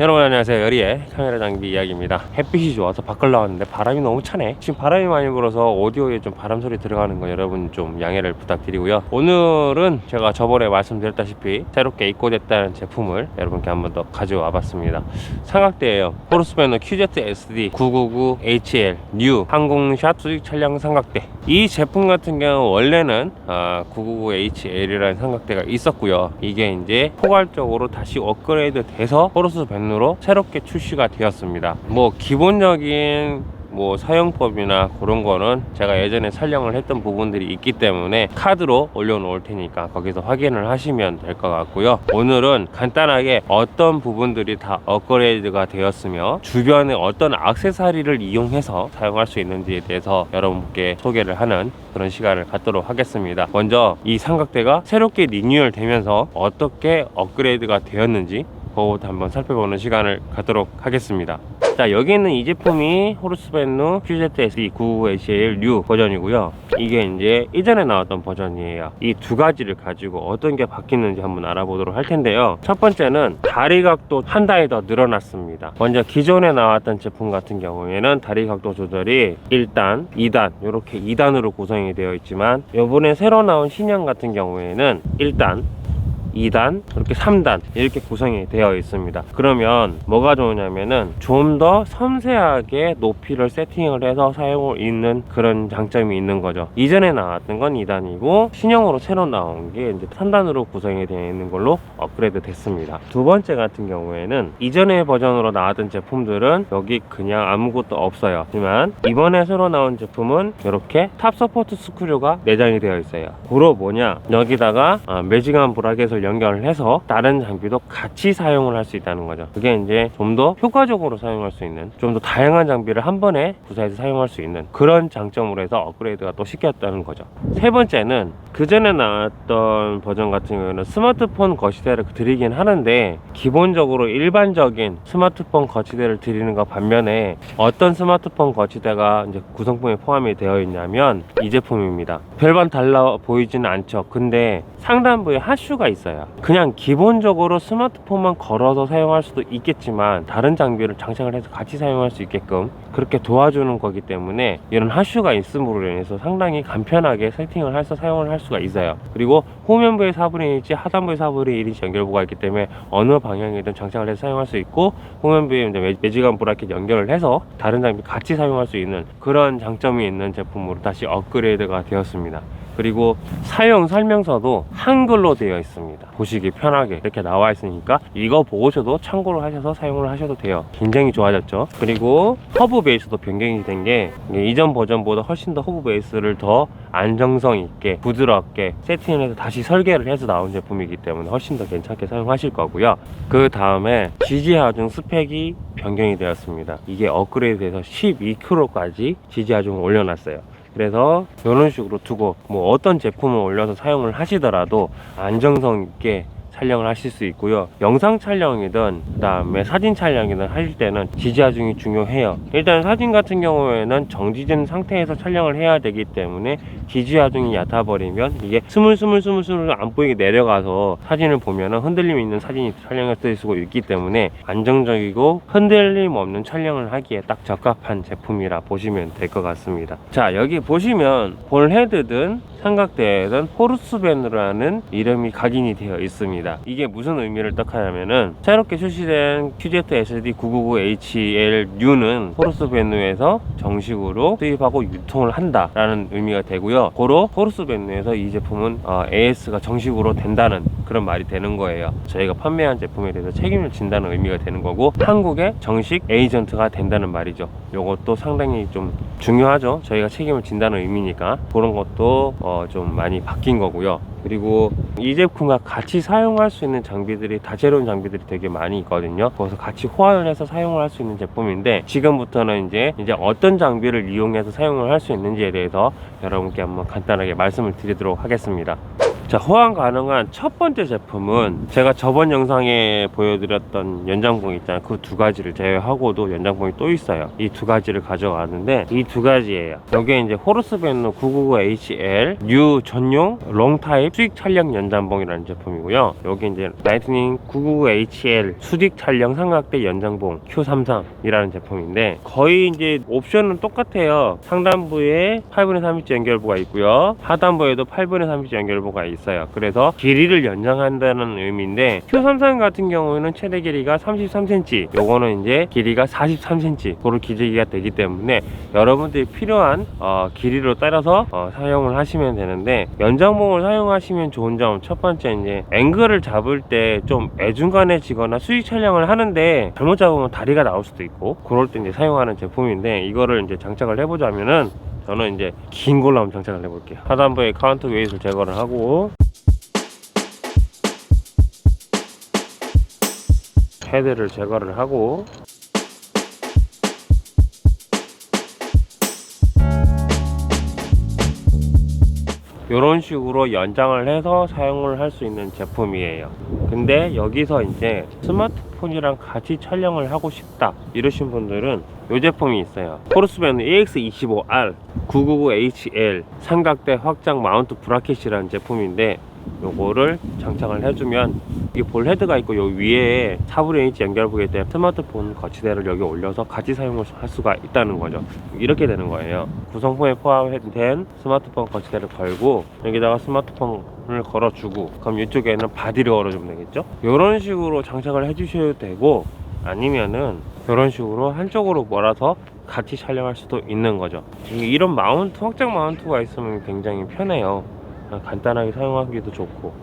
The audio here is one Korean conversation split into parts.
여러분 안녕하세요. 여리의 카메라 장비 이야기입니다. 햇빛이 좋아서 밖을 나왔는데 바람이 너무 차네. 지금 바람이 많이 불어서 오디오에 좀 바람 소리 들어가는 거 여러분 좀 양해를 부탁드리고요. 오늘은 제가 저번에 말씀드렸다시피 새롭게 입고됐다는 제품을 여러분께 한번 더 가져와 봤습니다. 삼각대예요. 포르스베너 QZ-SD 999HL 뉴 항공샷 수직 차량 삼각대. 이 제품 같은 경우 원래는 999HL이라는 삼각대가 있었고요. 이게 이제 포괄적으로 다시 업그레이드 돼서 포르스베너로 새롭게 출시가 되었습니다. 뭐 기본적인 사용법이나 그런 거는 제가 예전에 촬영을 했던 부분들이 있기 때문에 카드로 올려놓을 테니까 거기서 확인을 하시면 될 것 같고요. 오늘은 간단하게 어떤 부분들이 다 업그레이드가 되었으며 주변에 어떤 액세서리를 이용해서 사용할 수 있는지에 대해서 여러분께 소개를 하는 그런 시간을 갖도록 하겠습니다. 먼저 이 삼각대가 새롭게 리뉴얼 되면서 어떻게 업그레이드가 되었는지 그것부터 한번 살펴보는 시간을 갖도록 하겠습니다. 자, 여기 있는 이 제품이 포르스베너 QZ-SD 999HL 뉴 버전이고요. 이게 이제 이전에 나왔던 버전이에요. 이 두 가지를 가지고 어떤 게 바뀌는지 한번 알아보도록 할 텐데요. 첫 번째는 다리 각도 한 단위 더 늘어났습니다. 먼저 기존에 나왔던 제품 같은 경우에는 다리 각도 조절이 1단, 2단 이렇게 2단으로 구성이 되어 있지만 이번에 새로 나온 신형 같은 경우에는 1단, 2단, 이렇게 3단 이렇게 구성이 되어 있습니다. 그러면 뭐가 좋으냐면은 좀 더 섬세하게 높이를 세팅을 해서 사용을 있는 그런 장점이 있는 거죠. 이전에 나왔던 건 2단이고 신형으로 새로 나온 게 이제 3단으로 구성이 되어 있는 걸로 업그레이드 됐습니다. 두 번째 같은 경우에는 이전의 버전으로 나왔던 제품들은 여기 그냥 아무것도 없어요. 하지만 이번에 새로 나온 제품은 이렇게 탑 서포트 스크류가 내장이 되어 있어요. 그로 뭐냐, 여기다가 매직한 브라켓을 연결을 해서 다른 장비도 같이 사용을 할 수 있다는 거죠. 그게 이제 좀 더 효과적으로 사용할 수 있는, 좀 더 다양한 장비를 한 번에 구사해서 사용할 수 있는 그런 장점으로 해서 업그레이드가 또 시켰다는 거죠. 세 번째는 그 전에 나왔던 버전 같은 경우는 스마트폰 거치대를 드리긴 하는데 기본적으로 일반적인 스마트폰 거치대를 드리는 것 반면에 어떤 스마트폰 거치대가 이제 구성품에 포함이 되어 있냐면 이 제품입니다. 별반 달라 보이지는 않죠. 근데 상단부에 하슈가 있어요. 그냥 기본적으로 스마트폰만 걸어서 사용할 수도 있겠지만 다른 장비를 장착을 해서 같이 사용할 수 있게끔 그렇게 도와주는 거기 때문에 이런 하슈가 있음으로 인해서 상당히 간편하게 세팅을 해서 사용을 할 수가 있어요. 그리고 후면부에 4분의 1인치, 하단부에 4분의 1인치 연결부가 있기 때문에 어느 방향이든 장착을 해서 사용할 수 있고, 후면부에 이제 매직한 브라켓 연결을 해서 다른 장비 같이 사용할 수 있는 그런 장점이 있는 제품으로 다시 업그레이드가 되었습니다. 그리고 사용 설명서도 한글로 되어 있습니다. 보시기 편하게 이렇게 나와 있으니까 이거 보고서도 참고를 하셔서 사용을 하셔도 돼요. 굉장히 좋아졌죠. 그리고 허브 베이스도 변경이 된 게 이전 버전보다 훨씬 더 허브 베이스를 더 안정성 있게 부드럽게 세팅을 해서 다시 설계를 해서 나온 제품이기 때문에 훨씬 더 괜찮게 사용하실 거고요. 그 다음에 지지 하중 스펙이 변경이 되었습니다. 이게 업그레이드돼서 12kg까지 지지 하중을 올려놨어요. 그래서 이런 식으로 두고 어떤 제품을 올려서 사용을 하시더라도 안정성 있게 촬영을 하실 수 있고요. 영상 촬영이든 그 다음에 사진 촬영이든 하실 때는 지지 하중이 중요해요. 일단 사진 같은 경우에는 정지된 상태에서 촬영을 해야 되기 때문에 지지 하중이 얕아버리면 이게 스물스물 안 보이게 내려가서 사진을 보면 흔들림 있는 사진이 촬영할 수도 있기 때문에 안정적이고 흔들림 없는 촬영을 하기에 딱 적합한 제품이라 보시면 될 것 같습니다. 자, 여기 보시면 볼 헤드든 삼각대에든 포르스베너라는 이름이 각인이 되어 있습니다. 이게 무슨 의미를 뜻하냐면은 새롭게 출시된 QZ-SD 999HL 뉴는 포르스베너에서 정식으로 수입하고 유통을 한다라는 의미가 되고요. 고로 포르스베너에서 이 제품은 AS가 정식으로 된다는 그런 말이 되는 거예요. 저희가 판매한 제품에 대해서 책임을 진다는 의미가 되는 거고 한국의 정식 에이전트가 된다는 말이죠. 요것도 상당히 좀 중요하죠. 저희가 책임을 진다는 의미니까 그런 것도 좀 많이 바뀐 거고요. 그리고 이 제품과 같이 사용할 수 있는 장비들이, 다채로운 장비들이 되게 많이 있거든요. 그래서 같이 호환을 해서 사용을 할 수 있는 제품인데 지금부터는 이제 어떤 장비를 이용해서 사용을 할 수 있는지에 대해서 여러분께 한번 간단하게 말씀을 드리도록 하겠습니다. 자, 호환 가능한 첫 번째 제품은 제가 저번 영상에 보여드렸던 연장봉 있잖아요. 그 두 가지를 제외하고도 연장봉이 또 있어요. 이 두 가지를 가져가는데 이 두 가지예요. 여기에 이제 호르스벤누 999HL 뉴 전용 롱타입 수직 촬영 연장봉이라는 제품이고요. 여기 이제 라이트닝 999HL 수직 촬영 삼각대 연장봉 Q33이라는 제품인데 거의 이제 옵션은 똑같아요. 상단부에 8분의 3인치 연결부가 있고요. 하단부에도 8분의 3인치 연결부가 있어요. 그래서 길이를 연장한다는 의미인데 Q33 같은 경우에는 최대 길이가 33cm, 요거는 이제 길이가 43cm 그런 기재기가 되기 때문에 여러분들이 필요한 길이로 따라서 사용을 하시면 되는데, 연장봉을 사용하시면 좋은 점 첫 번째, 이제 앵글을 잡을 때 좀 애중간해지거나 수직 촬영을 하는데 잘못 잡으면 다리가 나올 수도 있고 그럴 때 이제 사용하는 제품인데, 이거를 이제 장착을 해보자면은 저는 이제 긴 걸로 한번 장착을 해볼게요. 하단부에 카운터 웨이트를 제거를 하고 헤드를 제거를 하고 이런 식으로 연장을 해서 사용을 할 수 있는 제품이에요. 근데 여기서 이제 스마트폰이랑 같이 촬영을 하고 싶다 이러신 분들은 이 제품이 있어요. 호르스벤누 AX25R 999HL 삼각대 확장 마운트 브라켓이라는 제품인데, 요거를 장착을 해주면 이 볼 헤드가 있고 요 위에 4분의 1인치 연결부에 대한 스마트폰 거치대를 여기 올려서 같이 사용을 할 수가 있다는 거죠. 이렇게 되는 거예요. 구성품에 포함된 스마트폰 거치대를 걸고 여기다가 스마트폰을 걸어주고, 그럼 이쪽에는 바디를 걸어주면 되겠죠. 이런 식으로 장착을 해주셔도 되고, 아니면은 이런 식으로 한쪽으로 몰아서 같이 촬영할 수도 있는 거죠. 이런 마운트, 확장 마운트가 있으면 굉장히 편해요. 간단하게 사용하기도 좋고,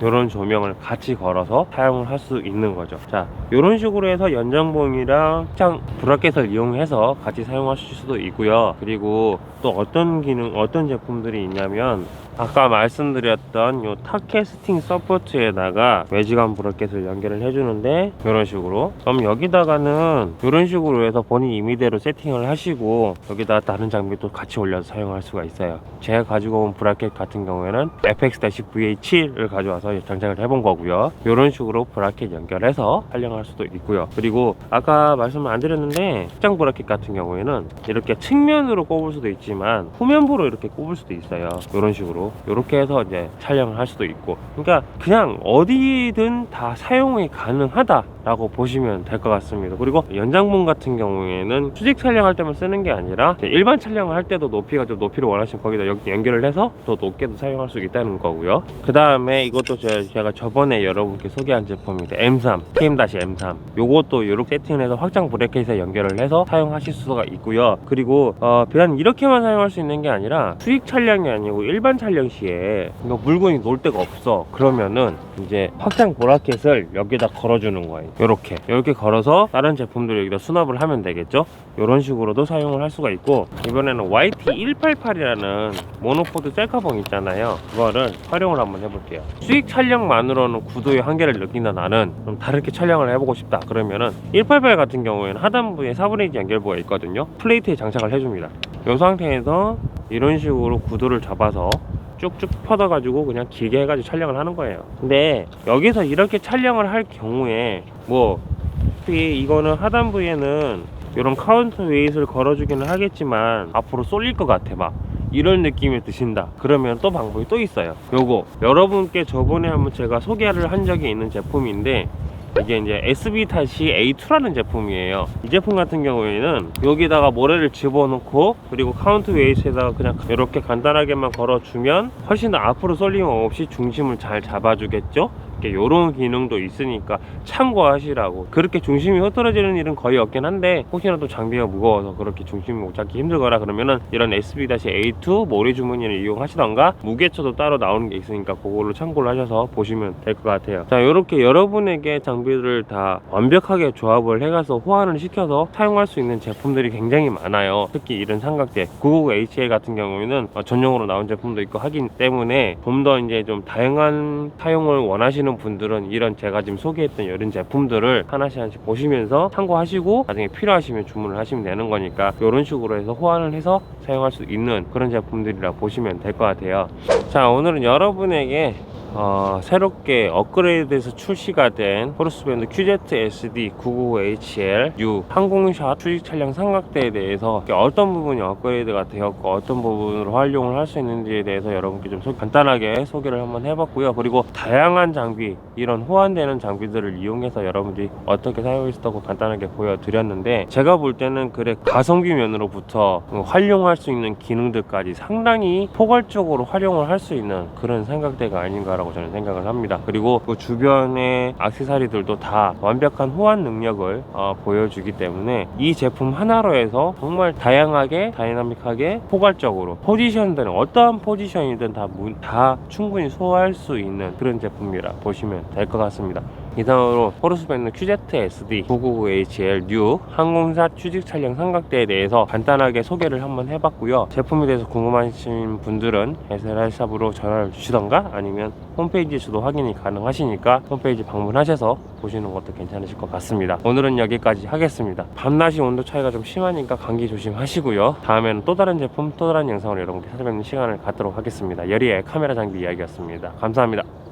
이런 조명을 같이 걸어서 사용을 할 수 있는 거죠. 자, 이런 식으로 해서 연장봉이랑 확장 브라켓을 이용해서 같이 사용하실 수도 있고요. 그리고 또 어떤 기능, 어떤 제품들이 있냐면, 아까 말씀드렸던 요 탑캐스팅 서포트에다가 외지감 브라켓을 연결을 해주는데, 이런 식으로, 그럼 여기다가는 이런 식으로 해서 본인 임의대로 세팅을 하시고 여기다 다른 장비도 같이 올려서 사용할 수가 있어요. 제가 가지고 온 브라켓 같은 경우에는 FX-VA7을 가져와서 장착을 해본 거고요. 이런 식으로 브라켓 연결해서 촬영할 수도 있고요. 그리고 아까 말씀을 안 드렸는데, 확장 브라켓 같은 경우에는 이렇게 측면으로 꼽을 수도 있지만 후면부로 이렇게 꼽을 수도 있어요. 이런 식으로 이렇게 해서 이제 촬영을 할 수도 있고, 그러니까 그냥 어디든 다 사용이 가능하다라고 보시면 될 것 같습니다. 그리고 연장봉 같은 경우에는 수직 촬영할 때만 쓰는 게 아니라 일반 촬영을 할 때도 높이가 좀 높이를 원하시면 거기다 여기 연결을 해서 더 높게도 사용할 수 있다는 거고요. 그 다음에 이것도 제가 저번에 여러분께 소개한 제품입니다. M3, TM-M3. 요것도 이렇게 세팅을 해서 확장 브래켓에 연결을 해서 사용하실 수가 있고요. 그리고 비단 이렇게만 사용할 수 있는 게 아니라 수직 촬영이 아니고 일반 촬영 시에 물건이 놓을 데가 없어, 그러면은 이제 확장 브라켓을 여기다 걸어주는 거예요. 이렇게 걸어서 다른 제품들 여기다 수납을 하면 되겠죠. 이런 식으로도 사용을 할 수가 있고, 이번에는 YT188이라는 모노포드 셀카봉 있잖아요. 그거를 활용을 한번 해볼게요. 수직 촬영만으로는 구도의 한계를 느낀다, 나는 좀 다르게 촬영을 해보고 싶다, 그러면은 188 같은 경우에는 하단부에 4분의 1 연결부가 있거든요. 플레이트에 장착을 해줍니다. 이 상태에서 이런 식으로 구도를 잡아서 쭉쭉 펴다가지고 그냥 길게 해가지고 촬영을 하는 거예요. 근데 여기서 이렇게 촬영을 할 경우에 특히 이거는 하단부에는 이런 카운터 웨이트를 걸어주기는 하겠지만 앞으로 쏠릴 것 같아, 막 이런 느낌이 드신다, 그러면 또 방법이 또 있어요. 요거 여러분께 저번에 한번 제가 소개를 한 적이 있는 제품인데, 이게 이제 SB-A2라는 제품이에요. 이 제품 같은 경우에는 여기다가 모래를 집어넣고 그리고 카운트 웨이트에다가 그냥 이렇게 간단하게만 걸어주면 훨씬 더 앞으로 쏠림 없이 중심을 잘 잡아주겠죠. 이런 기능도 있으니까 참고하시라고. 그렇게 중심이 흐트러지는 일은 거의 없긴 한데, 혹시나 또 장비가 무거워서 그렇게 중심을 못 잡기 힘들거나 그러면은 이런 SB-A2 모래 주머니를 이용하시던가, 무게초도 따로 나오는 게 있으니까 그걸로 참고를 하셔서 보시면 될 것 같아요. 자, 이렇게 여러분에게 장비를 다 완벽하게 조합을 해가서 호환을 시켜서 사용할 수 있는 제품들이 굉장히 많아요. 특히 이런 삼각대 999HL 같은 경우에는 전용으로 나온 제품도 있고 하기 때문에 좀 더 이제 좀 다양한 사용을 원하시는 보시는 분들은 이런 제가 지금 소개했던 이런 제품들을 하나씩 보시면서 참고하시고 나중에 필요하시면 주문을 하시면 되는 거니까 이런 식으로 해서 호환을 해서 사용할 수 있는 그런 제품들이라 보시면 될 것 같아요. 자, 오늘은 여러분에게 새롭게 업그레이드해서 출시가 된 포르스밴드 QZ-SD999HL 항공샷 수직 차량 삼각대에 대해서 어떤 부분이 업그레이드가 되었고 어떤 부분으로 활용을 할 수 있는지에 대해서 여러분께 좀 간단하게 소개를 한번 해봤고요. 그리고 다양한 장비, 이런 호환되는 장비들을 이용해서 여러분들이 어떻게 사용할 수 있다고 간단하게 보여드렸는데, 제가 볼 때는 그래 가성비 면으로부터 활용할 수 있는 기능들까지 상당히 포괄적으로 활용을 할 수 있는 그런 삼각대가 아닌가라고 저는 생각을 합니다. 그리고 그 주변의 액세서리들도 다 완벽한 호환 능력을 보여주기 때문에 이 제품 하나로 해서 정말 다양하게 다이나믹하게 포괄적으로 포지션들은 어떠한 포지션이든 다 충분히 소화할 수 있는 그런 제품이라 보시면 될 것 같습니다. 이상으로 포르스밴드 QZ-SD999HL 뉴 항공샷 수직 차량 삼각대에 대해서 간단하게 소개를 한번 해봤고요. 제품에 대해서 궁금하신 분들은 SLR샵으로 전화를 주시던가 아니면 홈페이지에서도 확인이 가능하시니까 홈페이지 방문하셔서 보시는 것도 괜찮으실 것 같습니다. 오늘은 여기까지 하겠습니다. 밤낮이 온도 차이가 좀 심하니까 감기 조심하시고요. 다음에는 또 다른 제품, 또 다른 영상으로 여러분께 찾아뵙는 시간을 갖도록 하겠습니다. 여리의 카메라 장비 이야기였습니다. 감사합니다.